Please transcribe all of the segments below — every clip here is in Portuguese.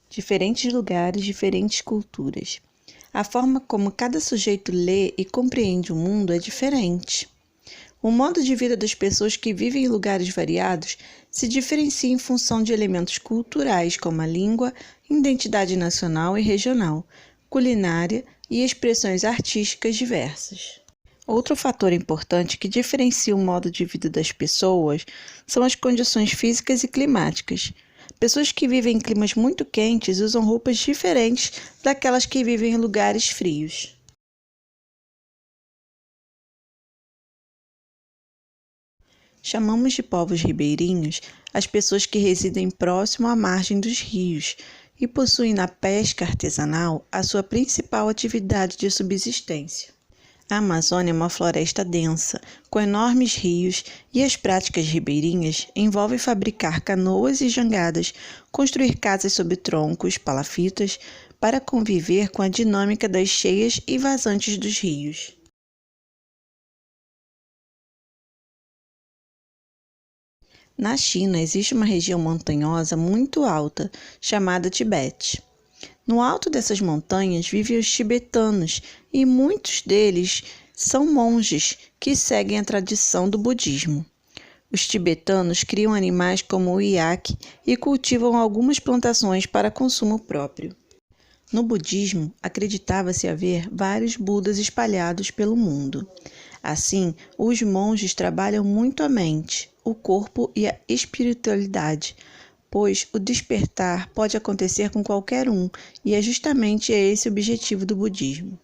diferentes lugares, diferentes culturas. A forma como cada sujeito lê e compreende o mundo é diferente. O modo de vida das pessoas que vivem em lugares variados se diferencia em função de elementos culturais como a língua, identidade nacional e regional, culinária e expressões artísticas diversas. Outro fator importante que diferencia o modo de vida das pessoas são as condições físicas e climáticas. Pessoas que vivem em climas muito quentes usam roupas diferentes daquelas que vivem em lugares frios. Chamamos de povos ribeirinhos as pessoas que residem próximo à margem dos rios e possuem na pesca artesanal a sua principal atividade de subsistência. A Amazônia é uma floresta densa, com enormes rios, e as práticas ribeirinhas envolvem fabricar canoas e jangadas, construir casas sob troncos, palafitas, para conviver com a dinâmica das cheias e vazantes dos rios. Na China, existe uma região montanhosa muito alta, chamada Tibete. No alto dessas montanhas vivem os tibetanos e muitos deles são monges que seguem a tradição do budismo. Os tibetanos criam animais como o iaque e cultivam algumas plantações para consumo próprio. No budismo, acreditava-se haver vários Budas espalhados pelo mundo. Assim, os monges trabalham muito a mente, o corpo e a espiritualidade, pois o despertar pode acontecer com qualquer um, e é justamente esse o objetivo do budismo.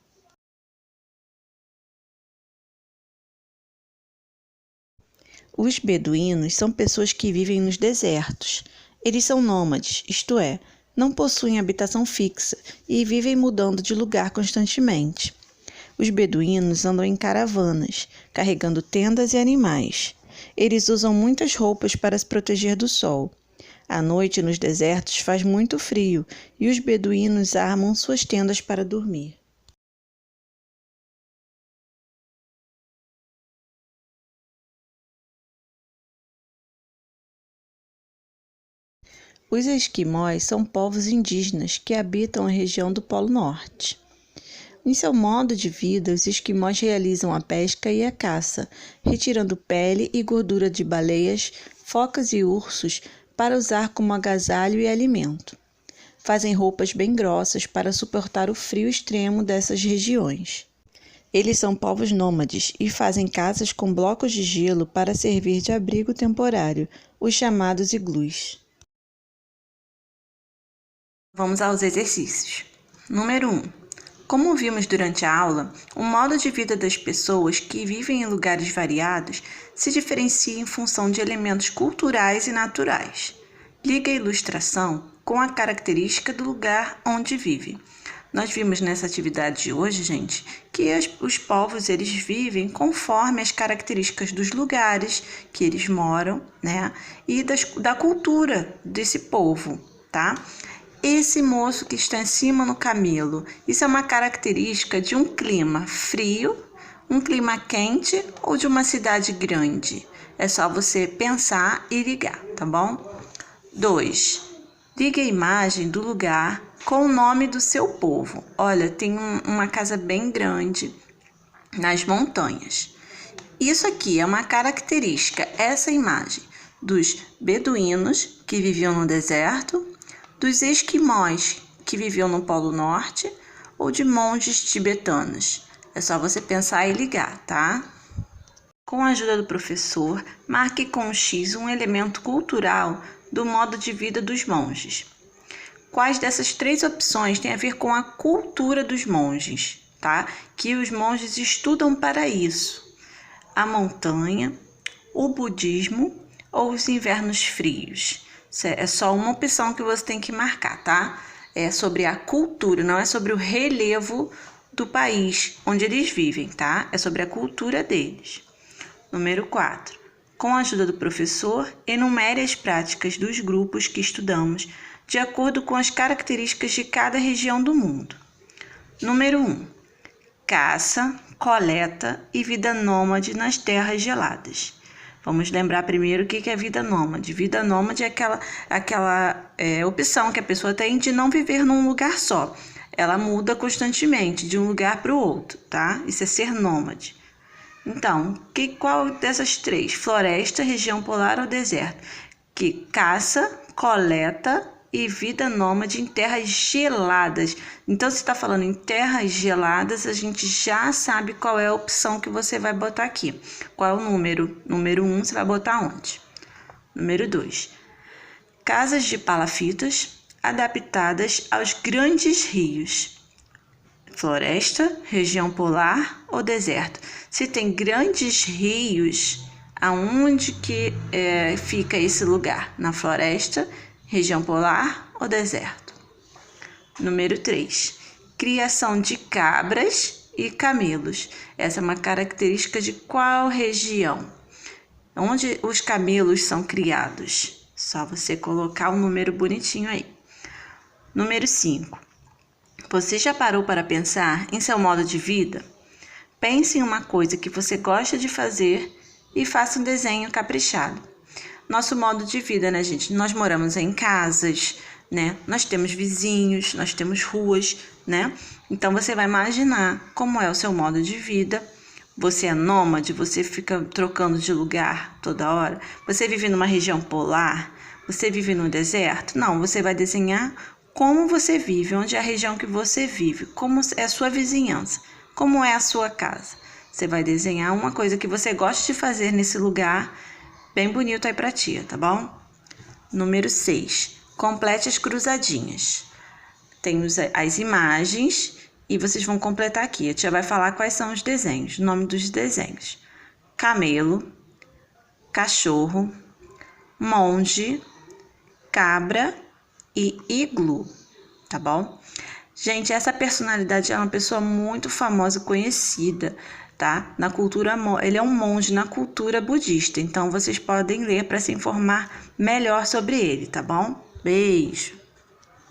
Os beduínos são pessoas que vivem nos desertos. Eles são nômades, isto é, não possuem habitação fixa e vivem mudando de lugar constantemente. Os beduínos andam em caravanas, carregando tendas e animais. Eles usam muitas roupas para se proteger do sol. À noite, nos desertos, faz muito frio e os beduínos armam suas tendas para dormir. Os esquimós são povos indígenas que habitam a região do Polo Norte. Em seu modo de vida, os esquimós realizam a pesca e a caça, retirando pele e gordura de baleias, focas e ursos para usar como agasalho e alimento. Fazem roupas bem grossas para suportar o frio extremo dessas regiões. Eles são povos nômades e fazem casas com blocos de gelo para servir de abrigo temporário, os chamados iglus. Vamos aos exercícios. Número 1. Como vimos durante a aula, o modo de vida das pessoas que vivem em lugares variados se diferencia em função de elementos culturais e naturais. Liga a ilustração com a característica do lugar onde vive. Nós vimos nessa atividade de hoje, gente, que os povos eles vivem conforme as características dos lugares que eles moram, né? E da cultura desse povo, tá? Esse moço que está em cima no camelo, isso é uma característica de um clima frio, um clima quente ou de uma cidade grande? É só você pensar e ligar, tá bom? 2. Ligue a imagem do lugar com o nome do seu povo. Olha, tem uma casa bem grande nas montanhas. Isso aqui é uma característica, essa imagem, dos beduínos que viviam no deserto, dos esquimós que viviam no Polo Norte ou de monges tibetanos. É só você pensar e ligar, tá? Com a ajuda do professor, marque com X um elemento cultural do modo de vida dos monges. Quais dessas 3 opções têm a ver com a cultura dos monges, tá? Que os monges estudam para isso. A montanha, o budismo ou os invernos frios. É só uma opção que você tem que marcar, tá? É sobre a cultura, não é sobre o relevo do país onde eles vivem, tá? É sobre a cultura deles. Número 4. Com a ajuda do professor, enumere as práticas dos grupos que estudamos de acordo com as características de cada região do mundo. Número 1. Caça, coleta e vida nômade nas terras geladas. Vamos lembrar primeiro o que é vida nômade. Vida nômade é aquela opção que a pessoa tem de não viver num lugar só. Ela muda constantemente de um lugar para o outro, tá? Isso é ser nômade. Então, qual dessas três? Floresta, região polar ou deserto? Que caça, coleta e vida nômade em terras geladas. Então, se está falando em terras geladas, a gente já sabe qual é a opção que você vai botar aqui. Qual é o número? Número 1, você vai botar onde? Número 2. Casas de palafitas adaptadas aos grandes rios. Floresta, região polar ou deserto? Se tem grandes rios, aonde que fica esse lugar? Na floresta, região polar ou deserto? Número 3. Criação de cabras e camelos. Essa é uma característica de qual região? Onde os camelos são criados? Só você colocar um número bonitinho aí. Número 5. Você já parou para pensar em seu modo de vida? Pense em uma coisa que você gosta de fazer e faça um desenho caprichado. Nosso modo de vida, né, gente? Nós moramos em casas, né? Nós temos vizinhos, nós temos ruas, né? Então, você vai imaginar como é o seu modo de vida. Você é nômade, você fica trocando de lugar toda hora. Você vive numa região polar? Você vive no deserto? Não, você vai desenhar como você vive, onde é a região que você vive, como é a sua vizinhança, como é a sua casa. Você vai desenhar uma coisa que você gosta de fazer nesse lugar, bem bonito aí pra tia, tá bom? Número 6. Complete as cruzadinhas. Tem as imagens e vocês vão completar aqui. A tia vai falar quais são os desenhos, o nome dos desenhos. Camelo, cachorro, monge, cabra e iglu, tá bom? Gente, essa personalidade é uma pessoa muito famosa, conhecida, tá? Na cultura, ele é um monge na cultura budista, então vocês podem ler para se informar melhor sobre ele, tá bom? Beijo!